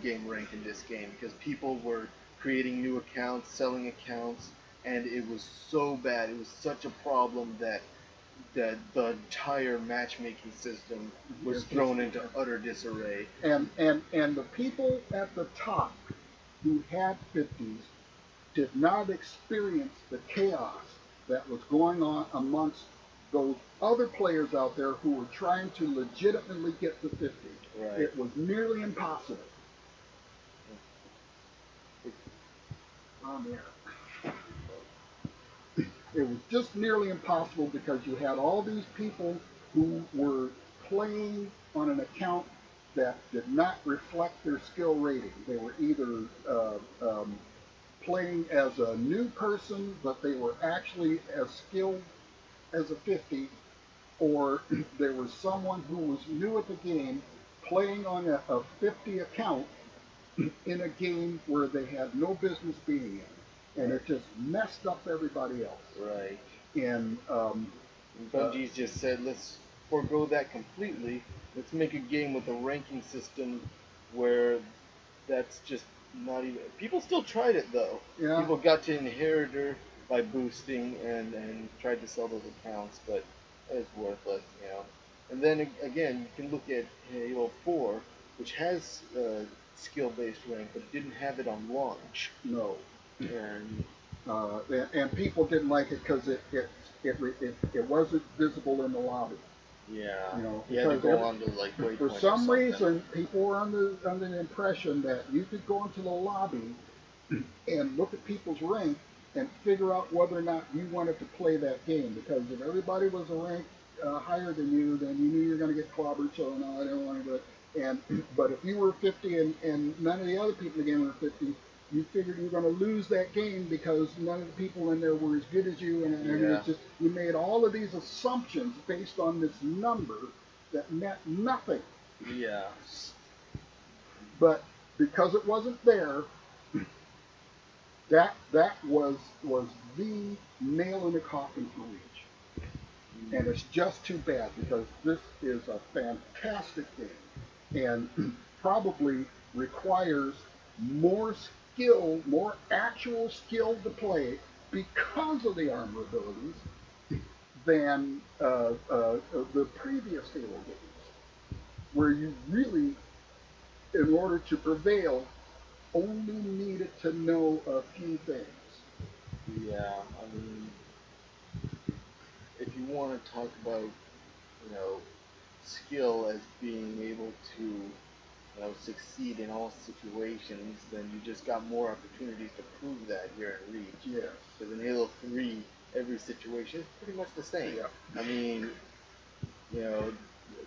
game rank in this game because people were creating new accounts, selling accounts, and it was so bad. It was such a problem that the entire matchmaking system was thrown into utter disarray. And the people at the top who had 50s did not experience the chaos that was going on amongst those other players out there who were trying to legitimately get to 50. Right. It was nearly impossible. It was just nearly impossible because you had all these people who were playing on an account that did not reflect their skill rating. They were either playing as a new person, but they were actually as skilled as a 50, or there was someone who was new at the game playing on a 50 account in a game where they had no business being in, and it just messed up everybody else. Right. And Bungie's just said, let's forego that completely. Let's make a game with a ranking system where that's just not even. People still tried it though. Yeah. People got to Inheritor by boosting and tried to sell those accounts, but it's worthless, you know. And then again, you can look at Halo 4, which has skill-based rank, but didn't have it on launch. No. And people didn't like it because it wasn't visible in the lobby. Yeah, you know, you had to go on to like waypoint. For some reason, people were under the impression that you could go into the lobby and look at people's rank and figure out whether or not you wanted to play that game. Because if everybody was a rank higher than you, then you knew you were going to get clobbered. So no, I didn't want to do it. But if you were 50 and none of the other people in the game were 50, you figured you were going to lose that game because none of the people in there were as good as you, and it's just, you made all of these assumptions based on this number that meant nothing. Yeah. But because it wasn't there, that was the nail in the coffin for Reach. And it's just too bad because this is a fantastic game and probably requires more skill, more actual skill to play because of the armor abilities than the previous Halo games, where you really, in order to prevail, only needed to know a few things. Yeah, I mean, if you want to talk about, skill as being able to succeed in all situations, then you just got more opportunities to prove that here in Reach. Yes. Because in Halo 3, every situation is pretty much the same. Yeah. I mean,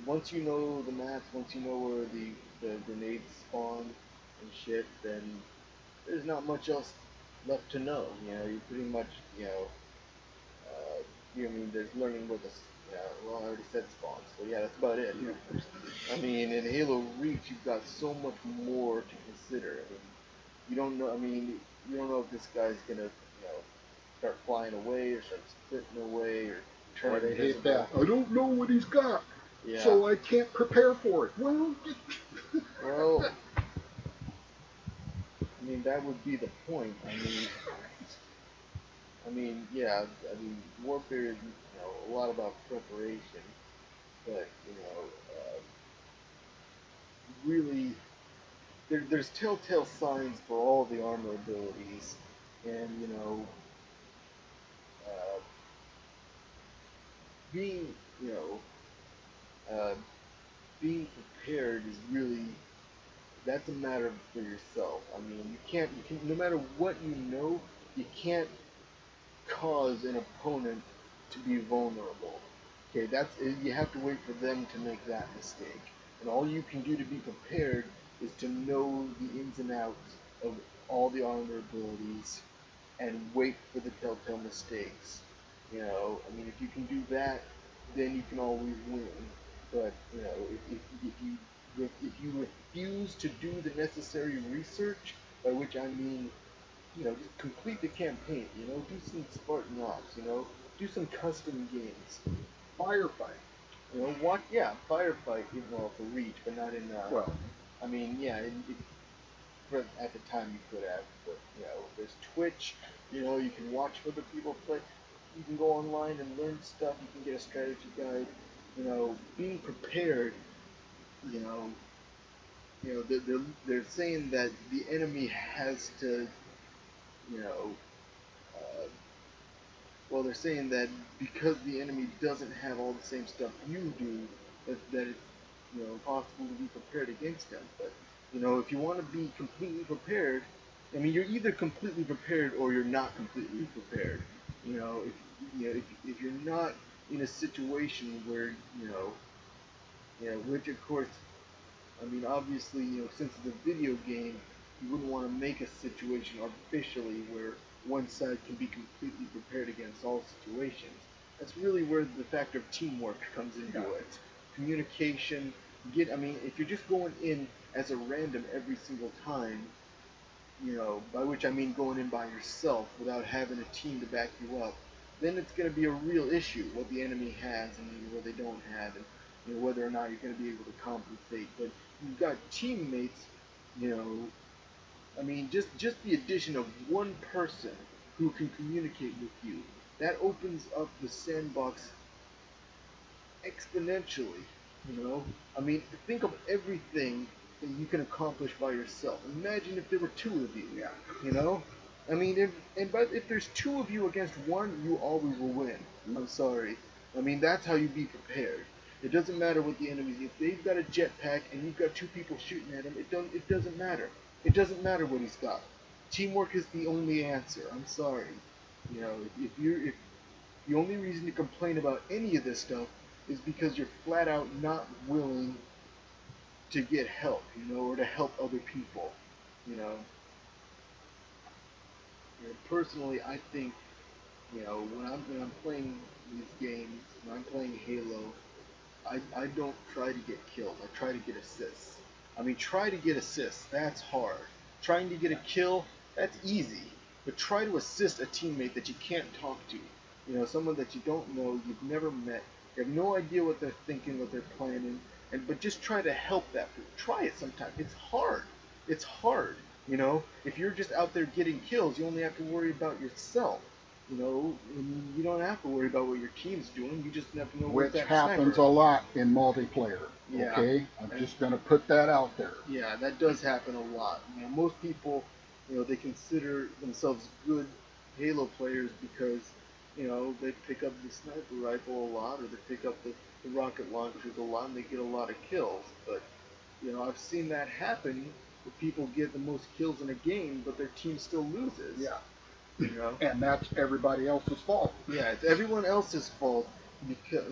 once you know the maps, once you know where the grenades spawn and shit, then there's not much else left to know. You pretty much, there's learning where the, well, I already said spawns, so yeah, that's about it. Yeah. I mean, in Halo Reach, you've got so much more to consider. I mean, you don't know if this guy's gonna, start flying away or start spitting away or turn They hate invisible. that. I don't know what he's got, Yeah. so I can't prepare for it. Well, I mean, that would be the point. Yeah. I mean, warfare is a lot about preparation, but really, there's telltale signs for all the armor abilities, and uh, being uh, being prepared is really, that's a matter for yourself. I mean, you can no matter what you can't cause an opponent to be vulnerable. Okay, you have to wait for them to make that mistake. And all you can do to be prepared is to know the ins and outs of all the armor abilities and wait for the telltale mistakes. I mean, if you can do that, then you can always win. But if you refuse to do the necessary research, by which I mean, just complete the campaign. Do some Spartan Ops. Do some custom games. firefight. Firefight. Well, for Reach, but not in. Well, I mean, yeah. for at the time you could have. But there's Twitch. You can watch other people play. You can go online and learn stuff. You can get a strategy guide. Being prepared. You know, they're saying that the enemy has to. You know, uh, well, they're saying that because the enemy doesn't have all the same stuff you do, that it's possible to be prepared against them. But if you want to be completely prepared, I mean, you're either completely prepared or you're not completely prepared. If you're not in a situation where which of course, I mean, obviously, since it's a video game, you wouldn't want to make a situation artificially where one side can be completely prepared against all situations. That's really where the factor of teamwork comes into it. Communication. I mean, if you're just going in as a random every single time, by which I mean going in by yourself without having a team to back you up, then it's going to be a real issue what the enemy has and what they don't have, and whether or not you're going to be able to compensate. But you've got teammates, you know, I mean, just the addition of one person who can communicate with you, that opens up the sandbox exponentially. I mean, think of everything that you can accomplish by yourself. Imagine if there were two of you. Yeah. You know, I mean, if there's two of you against one, you always will win. I'm sorry. I mean, that's how you be prepared. It doesn't matter what the enemies. If they've got a jetpack and you've got two people shooting at him, it doesn't matter. It doesn't matter what he's got. Teamwork is the only answer. I'm sorry. If the only reason to complain about any of this stuff is because you're flat out not willing to get help, or to help other people, you know. Personally, I think, when I'm playing these games, when I'm playing Halo, I don't try to get killed. I try to get assists. I mean, try to get assists. That's hard. Trying to get a kill, that's easy. But try to assist a teammate that you can't talk to. Someone that you don't know, you've never met. You have no idea what they're thinking, what they're planning. But just try to help that. Try it sometime. It's hard. It's hard. If you're just out there getting kills, you only have to worry about yourself. And you don't have to worry about what your team's doing. You just have to know Which that happens sniper. a lot in multiplayer. Yeah. Okay, I'm just going to put that out there. Yeah, that does happen a lot. Most people, they consider themselves good Halo players because, they pick up the sniper rifle a lot, or they pick up the rocket launchers a lot, and they get a lot of kills. But, I've seen that happen where people get the most kills in a game, but their team still loses. Yeah. And that's everybody else's fault. Yeah, it's everyone else's fault because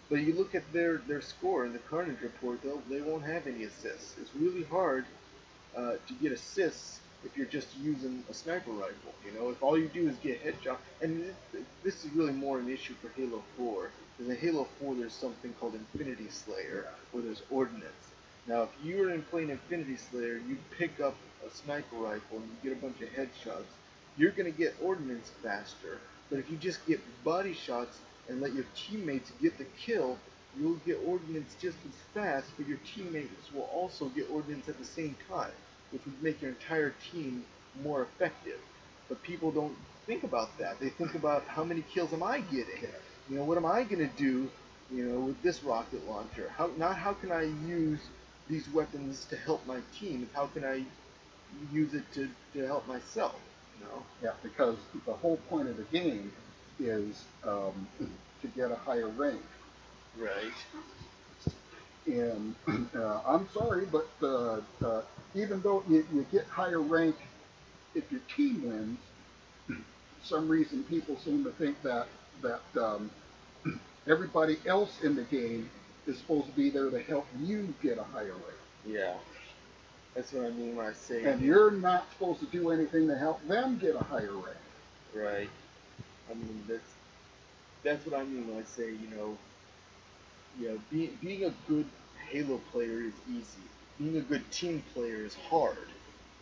But you look at their score in the Carnage report, they won't have any assists. It's really hard to get assists if you're just using a sniper rifle. If all you do is get headshot, and this is really more an issue for Halo 4. Because in Halo 4, there's something called Infinity Slayer, where there's ordnance. Now, if you're playing Infinity Slayer, you pick up a sniper rifle and you get a bunch of headshots, you're going to get ordnance faster. But if you just get body shots and let your teammates get the kill, you'll get ordnance just as fast, but your teammates will also get ordnance at the same time, which would make your entire team more effective. But people don't think about that. They think about how many kills am I getting? What am I going to do, with this rocket launcher? Not how can I use these weapons to help my team, how can I use it to help myself? Yeah, because the whole point of the game is to get a higher rank. Right. And I'm sorry, but even though you get higher rank if your team wins, for some reason people seem to think that everybody else in the game is supposed to be there to help you get a higher rank. Yeah. That's what I mean when I say. And you're not supposed to do anything to help them get a higher rank. Right. I mean, that's what I mean when I say, being a good Halo player is easy. Being a good team player is hard.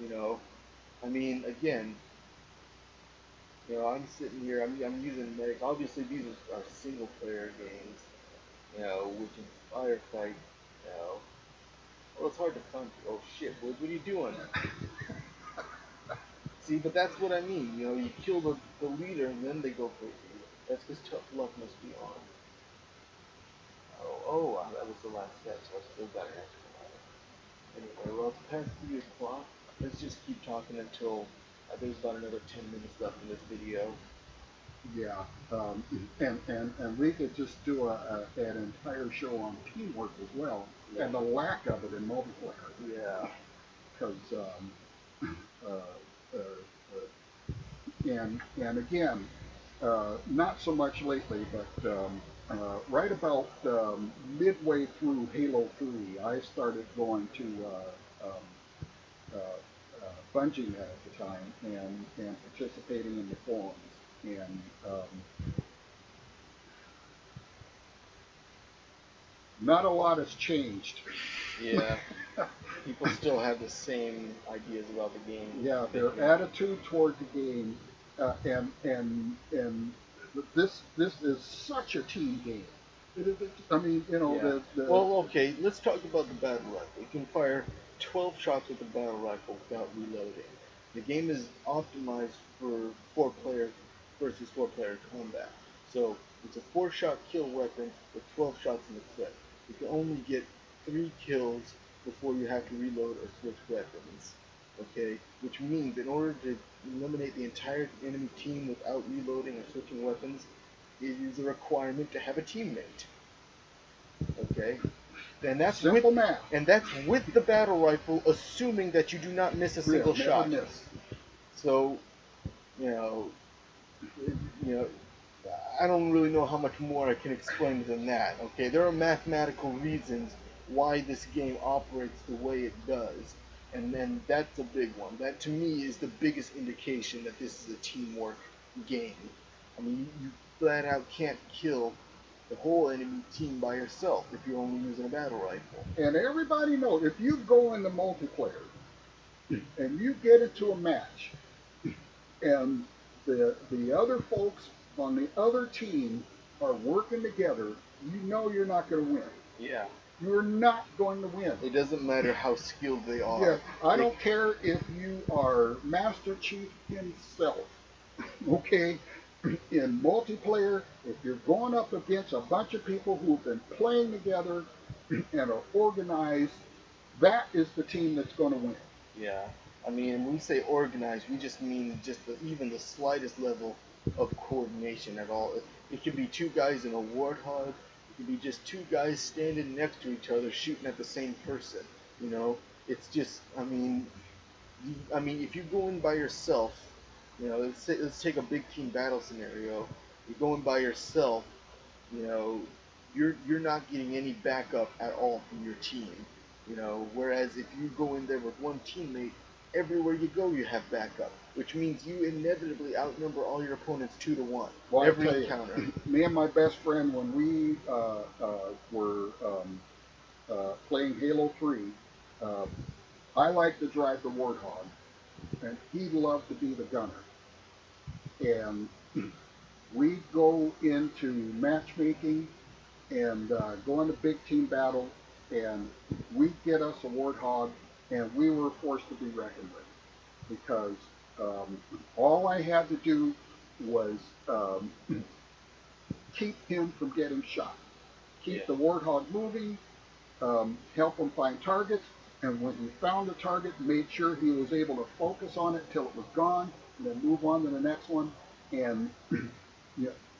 I mean, again, I'm sitting here, I'm using medic. Obviously, these are single player games, which is firefight, Well, it's hard to find. Oh shit, what are you doing? See, but that's what I mean. You know, you kill the leader and then they go crazy. That's because tough luck must be on. That was the last step, so I still got an extra life. Anyway, well, it's past 3 o'clock. Let's just keep talking until there's about another 10 minutes left in this video. Yeah, and we could just do an entire show on teamwork as well, Yeah. and the lack of it in multiplayer. Yeah. Because and again, not so much lately, but right about midway through Halo 3, I started going to Bungie at the time and participating in the forums. And not a lot has changed. Yeah. People still have the same ideas about the game. Yeah, their attitude toward the game, and this is such a team game. I mean, you know, yeah. Well, okay, let's talk about the battle rifle. You can fire 12 shots with the battle rifle without reloading. The game is optimized for 4-player versus 4-player combat. So it's a 4-shot kill weapon with 12 shots in the clip. You can only get 3 kills before you have to reload or switch weapons. Okay, which means in order to eliminate the entire enemy team without reloading or switching weapons, it is a requirement to have a teammate. Okay, and that's simple with math. And that's with the battle rifle, assuming that you do not miss a single shot. Miss. So, you know, you know, I don't really know how much more I can explain than that. Okay, there are mathematical reasons why this game operates the way it does, and then that's a big one. That to me is the biggest indication that this is a teamwork game. I mean, you flat out can't kill the whole enemy team by yourself if you're only using a battle rifle. And everybody knows if you go into multiplayer and you get into a match, and the other folks on the other team are working together, you know you're not going to win. Yeah. You're not going to win. It doesn't matter how skilled they are. Yeah, I don't care if you are Master Chief himself. Okay, in multiplayer, if you're going up against a bunch of people who've been playing together and are organized, that is the team that's going to win. Yeah. I mean, when we say organized, we just mean just even the slightest level of coordination at all. It could be 2 guys in a warthog. It could be just 2 guys standing next to each other shooting at the same person. You know, it's just, I mean, if you go in by yourself, you know, let's take a big team battle scenario. You go in by yourself, you know, you're not getting any backup at all from your team. You know, whereas if you go in there with one teammate, everywhere you go you have backup, which means you inevitably outnumber all your opponents 2 to 1 well, every encounter. Me and my best friend, when we were playing Halo 3, I like to drive the Warthog, and he loved to be the gunner. And we go into matchmaking and go into big team battle, and we get us a Warthog, and we were forced to be reckoned with, because all I had to do was keep him from getting shot, keep the Warthog moving, help him find targets, and when he found a target, made sure he was able to focus on it till it was gone, and then move on to the next one. And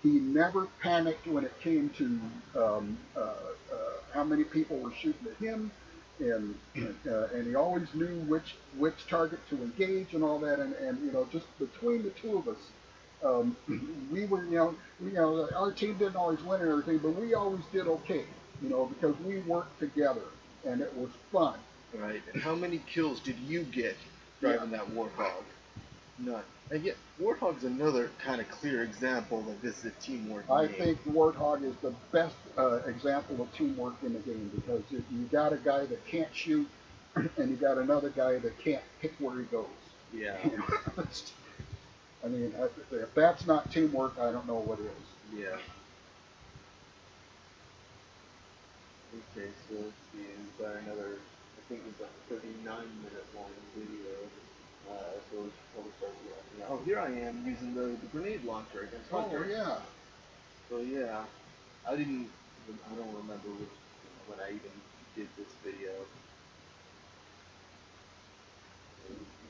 he never panicked when it came to how many people were shooting at him, and he always knew which target to engage and all that. And you know, just between the two of us, we were, our team didn't always win and everything, but we always did okay, you know, because we worked together and it was fun. Right. And how many kills did you get driving that Warthog? None. And yet, Warthog's another kind of clear example that this is a teamwork game. I think Warthog is the best example of teamwork in the game, because you got a guy that can't shoot, and you got another guy that can't pick where he goes. Yeah. I mean, if that's not teamwork, I don't know what is. Yeah. Okay, so let's see, we've got another, I think it's a 39-minute long video. So Yeah. Oh, here I am using the grenade launcher against Hunter. Oh yeah. So yeah, I didn't. I don't remember which, when I even did this video.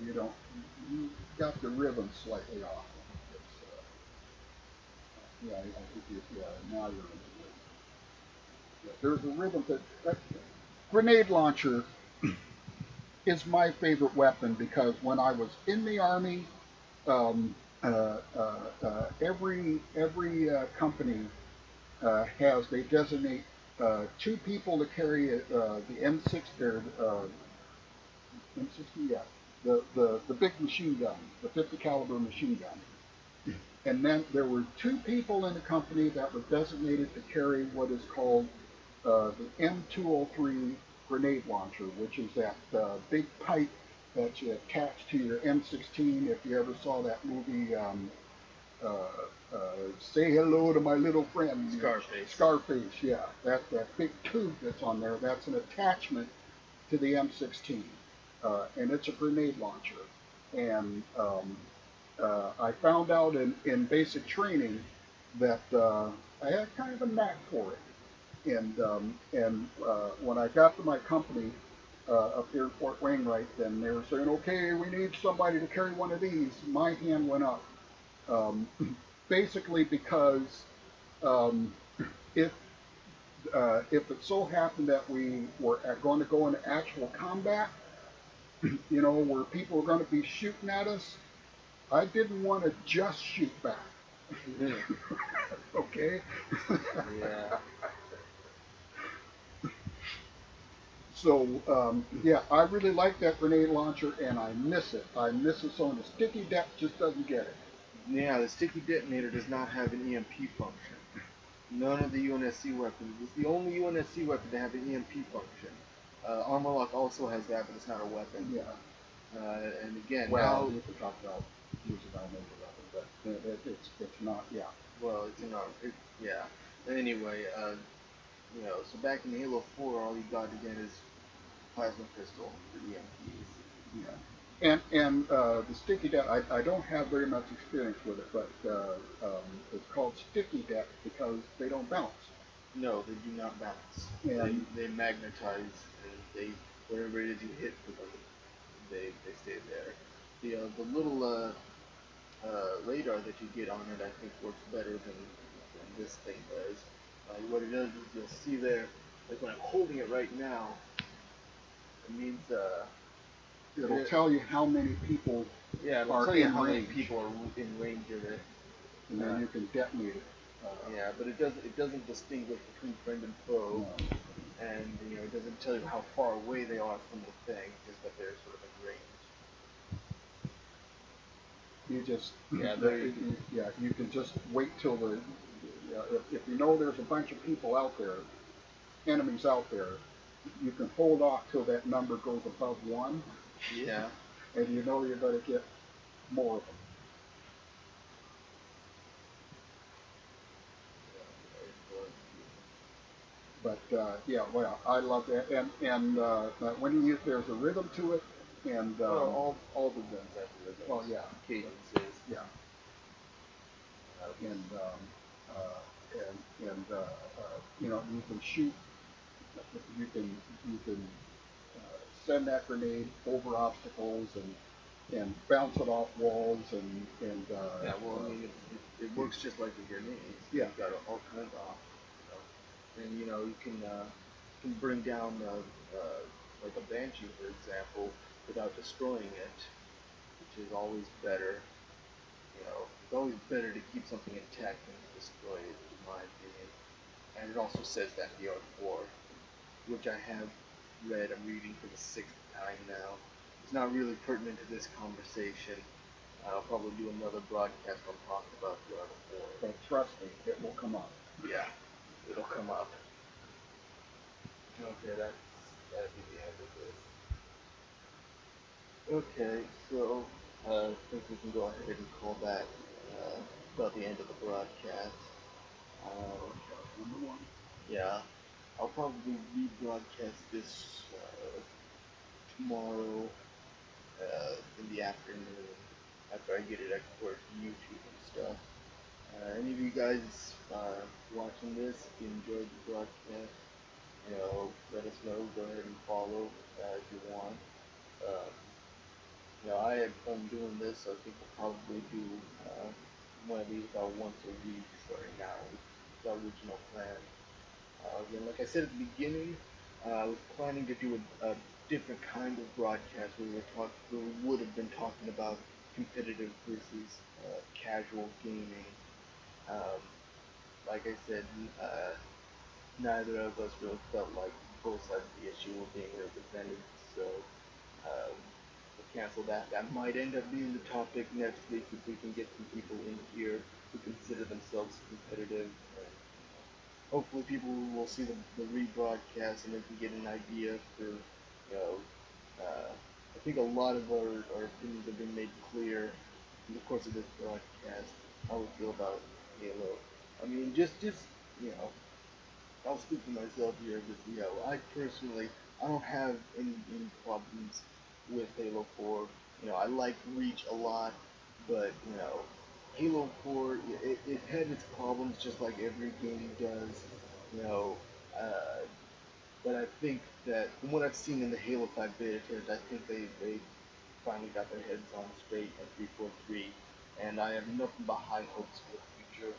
You don't. You got the rhythm slightly off. Yeah, I think yeah. Now you're in the rhythm. Yeah, there's a rhythm that grenade launcher is my favorite weapon because when I was in the army, um, every company they designate two people to carry the M6 or M60, yeah, the big machine gun, the 50 caliber machine gun. And then there were two people in the company that were designated to carry what is called the M203 grenade launcher, which is that big pipe that you attach to your M16. If you ever saw that movie, uh, uh, Say Hello to My Little Friend. Scarface. Scarface, yeah. That big tube that's on there, that's an attachment to the M16. And it's a grenade launcher. And I found out in basic training that I had kind of a knack for it. And when I got to my company up here at Fort Wainwright, then they were saying, okay, we need somebody to carry one of these. My hand went up. Um, Basically because um, if it so happened that we were going to go into actual combat, you know, where people were going to be shooting at us, I didn't want to just shoot back. Okay? Yeah. So, yeah, I really like that grenade launcher, and I miss it. I miss it so, and the sticky deck just doesn't get it. Yeah, the sticky detonator does not have an EMP function. None of the UNSC weapons. It's the only UNSC weapon to have an EMP function. Armor Lock also has that, but it's not a weapon. Yeah. And again, Well, now we could talk about using our major weapon, but it's not, yeah. well, it's in our yeah. Anyway, you know, so back in Halo 4, all you got again is plasma pistol for EMPs. Yeah. And the sticky deck, I don't have very much experience with it, but it's called sticky deck because they don't bounce. No, they do not bounce. And they magnetize, and they whatever it is you hit for them, they stay there. The little radar that you get on it, I think, works better than this thing does. What it does is you'll see there, like when I'm holding it right now, it means it'll tell you how many people yeah, it'll are tell you in how many range, people are in range of it. and then you can detonate it. Yeah, but it doesn't distinguish between friend and foe, No. and you know it doesn't tell you how far away they are from the thing, just that they're sort of in range. You just Yeah, you can just wait till the if you know there's a bunch of people out there, enemies out there, you can hold off till that number goes above 1. Yeah. And you know you're going to get more of them. But yeah, well, I love that, and when you use, there's a rhythm to it, and all the guns have rhythms. well, yeah, Cadences. yeah, and you know, you can shoot, you can send that grenade over obstacles and bounce it off walls and yeah, well, I mean, it works just like a grenade. Yeah. You've got all kinds of options, and you know you can bring down like a Banshee, for example, without destroying it, which is always better. You know, it's always better to keep something intact than to destroy it, in my opinion. And it also says that in the Art of War, which I have read. I'm reading for the 6th time now. It's not really pertinent to this conversation. I'll probably do another broadcast on talking about the Art of War. but trust me, it will come up. Yeah, it'll come up. Okay, that'd be the end of this. Okay, so I think we can go ahead and call that about the end of the broadcast. Number 1. Yeah, I'll probably rebroadcast this tomorrow in the afternoon. after I get it exported to YouTube and stuff. Any of you guys watching this, if you enjoyed the broadcast, let us know. Go ahead and follow if you want. Uh, I had fun doing this. So I think we'll probably do one of these about once a week starting now. It's our original plan. Again, like I said at the beginning, I was planning to do a different kind of broadcast where we would have been talking about competitive versus casual gaming. Um, like I said, neither of us really felt like both sides of the issue were being represented, so we'll cancel that. That might end up being the topic next week if we can get some people in here who consider themselves competitive. And hopefully, people will see the rebroadcast and they can get an idea for, I think a lot of our opinions have been made clear in the course of this broadcast. How we feel about Halo. I mean, just you know, I'll speak for myself here, but I personally, I don't have any problems with Halo 4. I like Reach a lot, but Halo 4, it had its problems just like every game does. You know, uh, but I think that from what I've seen in the Halo 5 beta test, I think they finally got their heads on straight at 343, and I have nothing but high hopes for the future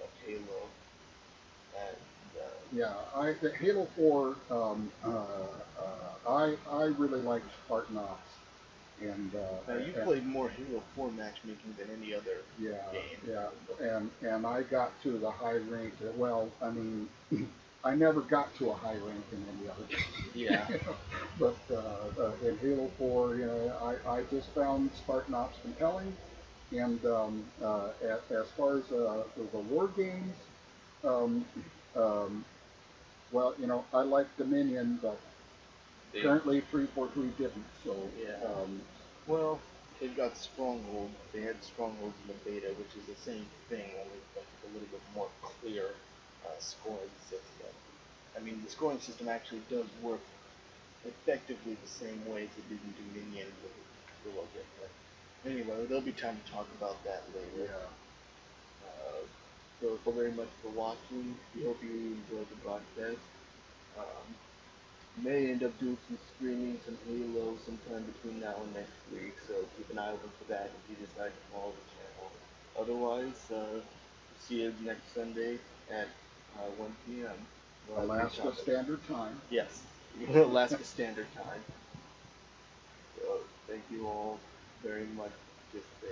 of Halo. And Yeah, the Halo 4, I really liked Spartan Ops, and now you played more Halo 4 matchmaking than any other yeah, game. yeah, and I got to the high rank. Well, I mean, I never got to a high rank in any other game. Yeah. But in Halo 4, I just found Spartan Ops compelling, and as far as the war games, um, um, well, I like Dominion, but currently 343 didn't. So Yeah. Well, they've got Stronghold. They had Strongholds in the beta, which is the same thing, only like a little bit more clear scoring system. I mean, the scoring system actually does work effectively the same way as it did in Dominion, but it's a little different. Anyway, there'll be time to talk about that later. yeah. So very much for watching. We hope you enjoyed the broadcast. Um, may end up doing some streaming, some Halo sometime between now and next week, so keep an eye open for that if you decide to follow the channel. Otherwise, see you next Sunday at 1 p.m. Alaska Standard Time. Yes, Alaska Standard Time. So thank you all very much for participating.